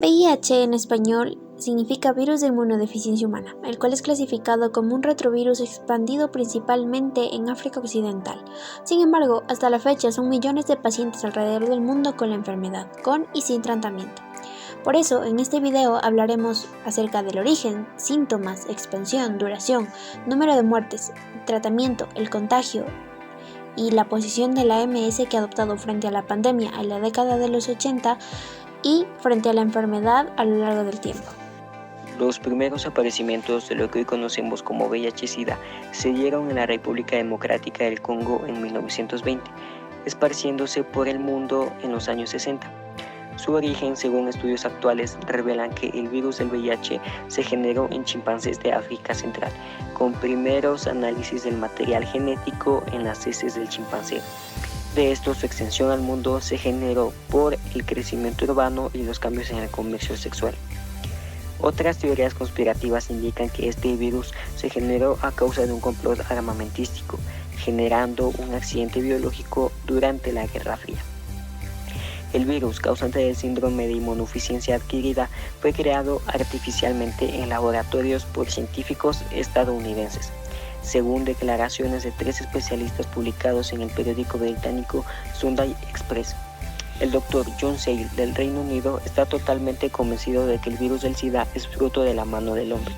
VIH en español significa virus de inmunodeficiencia humana, el cual es clasificado como un retrovirus expandido principalmente en África Occidental. Sin embargo, hasta la fecha son millones de pacientes alrededor del mundo con la enfermedad, con y sin tratamiento. Por eso, en este video hablaremos acerca del origen, síntomas, expansión, duración, número de muertes, tratamiento, el contagio y la posición de la OMS que ha adoptado frente a la pandemia en la década de los 80 y frente a la enfermedad a lo largo del tiempo. Los primeros aparecimientos de lo que hoy conocemos como VIH-Sida se dieron en la República Democrática del Congo en 1920, esparciéndose por el mundo en los años 60. Su origen, según estudios actuales, revelan que el virus del VIH se generó en chimpancés de África Central, con primeros análisis del material genético en las heces del chimpancé. De esto, su extensión al mundo se generó por el crecimiento urbano y los cambios en el comercio sexual. Otras teorías conspirativas indican que este virus se generó a causa de un complot armamentístico, generando un accidente biológico durante la Guerra Fría. El virus causante del síndrome de inmunodeficiencia adquirida fue creado artificialmente en laboratorios por científicos estadounidenses, según declaraciones de 3 especialistas publicados en el periódico británico Sunday Express. El Dr. John Sale del Reino Unido está totalmente convencido de que el virus del SIDA es fruto de la mano del hombre.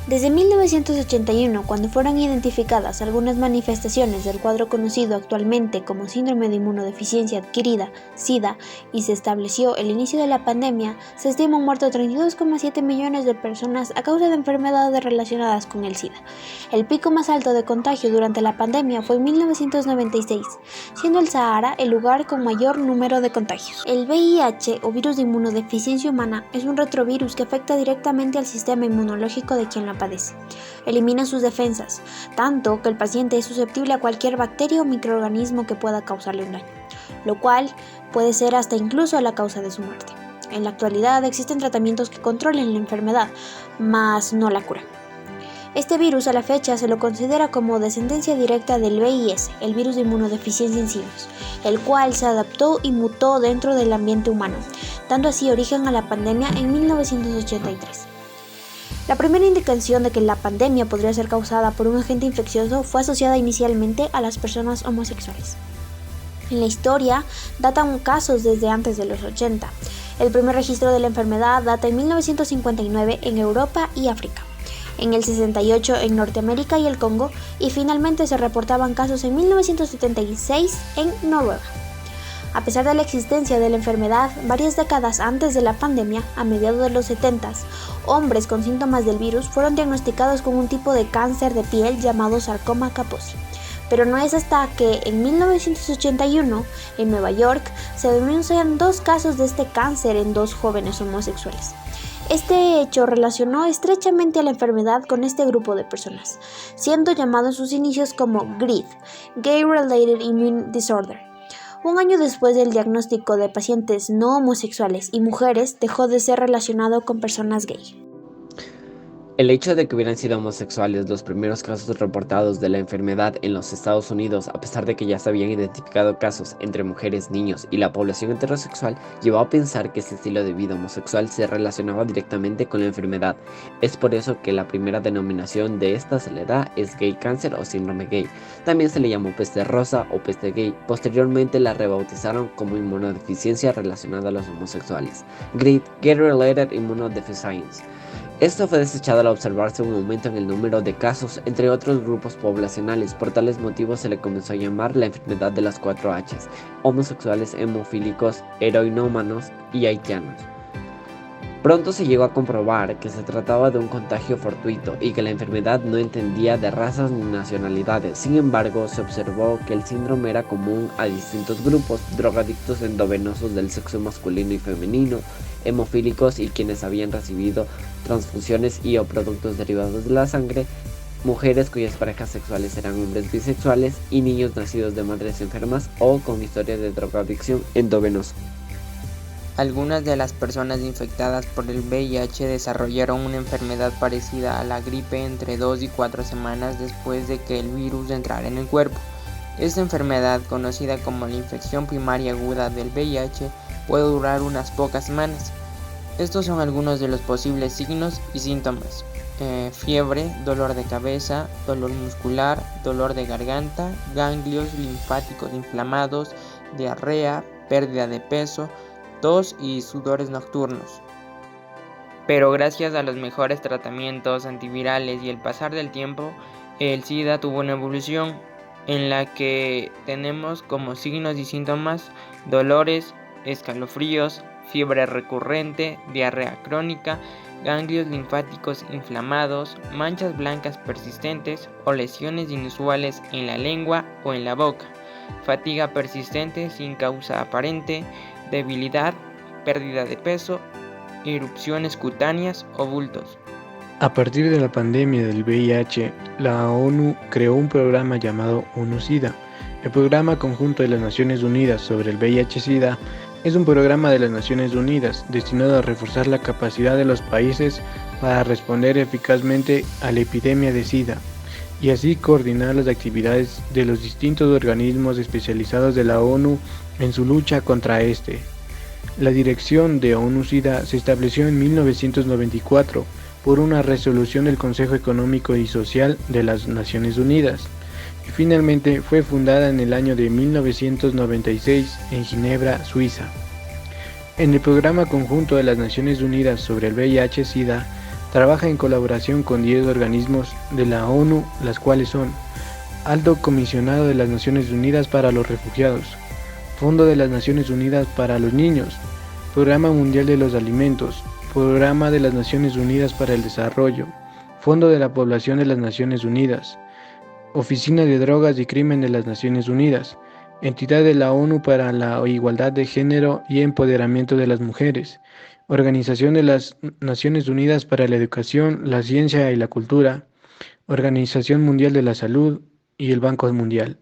Desde 1981, cuando fueron identificadas algunas manifestaciones del cuadro conocido actualmente como síndrome de inmunodeficiencia adquirida, SIDA, y se estableció el inicio de la pandemia, se estima han muerto 32,7 millones de personas a causa de enfermedades relacionadas con el SIDA. El pico más alto de contagio durante la pandemia fue en 1996, siendo el Sahara el lugar con mayor número de contagios. El VIH o virus de inmunodeficiencia humana es un retrovirus que afecta directamente al sistema inmunológico de quien la padece. Elimina sus defensas, tanto que el paciente es susceptible a cualquier bacteria o microorganismo que pueda causarle un daño, lo cual puede ser hasta incluso la causa de su muerte. En la actualidad existen tratamientos que controlen la enfermedad, mas no la cura. Este virus a la fecha se lo considera como descendencia directa del VIS, el virus de inmunodeficiencia en simios, el cual se adaptó y mutó dentro del ambiente humano, dando así origen a la pandemia en 1983. La primera indicación de que la pandemia podría ser causada por un agente infeccioso fue asociada inicialmente a las personas homosexuales. En la historia datan casos desde antes de los 80. El primer registro de la enfermedad data en 1959 en Europa y África, en el 68 en Norteamérica y el Congo, y finalmente se reportaban casos en 1976 en Noruega. A pesar de la existencia de la enfermedad, varias décadas antes de la pandemia, a mediados de los 70s, hombres con síntomas del virus fueron diagnosticados con un tipo de cáncer de piel llamado sarcoma Kaposi. Pero no es hasta que en 1981, en Nueva York, se denuncian 2 casos de este cáncer en 2 jóvenes homosexuales. Este hecho relacionó estrechamente a la enfermedad con este grupo de personas, siendo llamado en sus inicios como GRID, Gay Related Immune Disorder. Un año después del diagnóstico de pacientes no homosexuales y mujeres, dejó de ser relacionado con personas gay. El hecho de que hubieran sido homosexuales los primeros casos reportados de la enfermedad en los Estados Unidos, a pesar de que ya se habían identificado casos entre mujeres, niños y la población heterosexual, llevó a pensar que este estilo de vida homosexual se relacionaba directamente con la enfermedad. Es por eso que la primera denominación de esta se le da es gay cáncer o síndrome gay. También se le llamó peste rosa o peste gay. Posteriormente la rebautizaron como inmunodeficiencia relacionada a los homosexuales, GRID, Gay Related Immunodeficiency. Esto fue desechado al observarse un aumento en el número de casos entre otros grupos poblacionales. Por tales motivos se le comenzó a llamar la enfermedad de las 4 H's: homosexuales, hemofílicos, heroinómanos y haitianos. Pronto se llegó a comprobar que se trataba de un contagio fortuito y que la enfermedad no entendía de razas ni nacionalidades. Sin embargo, se observó que el síndrome era común a distintos grupos: drogadictos endovenosos del sexo masculino y femenino, hemofílicos y quienes habían recibido transfusiones y o productos derivados de la sangre, mujeres cuyas parejas sexuales eran hombres bisexuales y niños nacidos de madres enfermas o con historia de drogadicción endovenosa. Algunas de las personas infectadas por el VIH desarrollaron una enfermedad parecida a la gripe entre 2 y 4 semanas después de que el virus entrara en el cuerpo. Esta enfermedad, conocida como la infección primaria aguda del VIH, puede durar unas pocas semanas. Estos son algunos de los posibles signos y síntomas. Fiebre, dolor de cabeza, dolor muscular, dolor de garganta, ganglios linfáticos inflamados, diarrea, pérdida de peso, tos y sudores nocturnos. Pero gracias a los mejores tratamientos antivirales y el pasar del tiempo, el SIDA tuvo una evolución en la que tenemos como signos y síntomas dolores, escalofríos, fiebre recurrente, diarrea crónica, ganglios linfáticos inflamados, manchas blancas persistentes o lesiones inusuales en la lengua o en la boca, fatiga persistente sin causa aparente, debilidad, pérdida de peso, erupciones cutáneas o bultos. A partir de la pandemia del VIH, la ONU creó un programa llamado ONU-SIDA. El Programa Conjunto de las Naciones Unidas sobre el VIH-SIDA es un programa de las Naciones Unidas destinado a reforzar la capacidad de los países para responder eficazmente a la epidemia de SIDA y así coordinar las actividades de los distintos organismos especializados de la ONU en su lucha contra este. La dirección de ONU-SIDA se estableció en 1994 por una resolución del Consejo Económico y Social de las Naciones Unidas y finalmente fue fundada en el año de 1996 en Ginebra, Suiza. En el Programa Conjunto de las Naciones Unidas sobre el VIH-SIDA trabaja en colaboración con 10 organismos de la ONU, las cuales son Alto Comisionado de las Naciones Unidas para los Refugiados, Fondo de las Naciones Unidas para los Niños, Programa Mundial de los Alimentos, Programa de las Naciones Unidas para el Desarrollo, Fondo de la Población de las Naciones Unidas, Oficina de Drogas y Crimen de las Naciones Unidas, Entidad de la ONU para la Igualdad de Género y Empoderamiento de las Mujeres, Organización de las Naciones Unidas para la Educación, la Ciencia y la Cultura, Organización Mundial de la Salud y el Banco Mundial.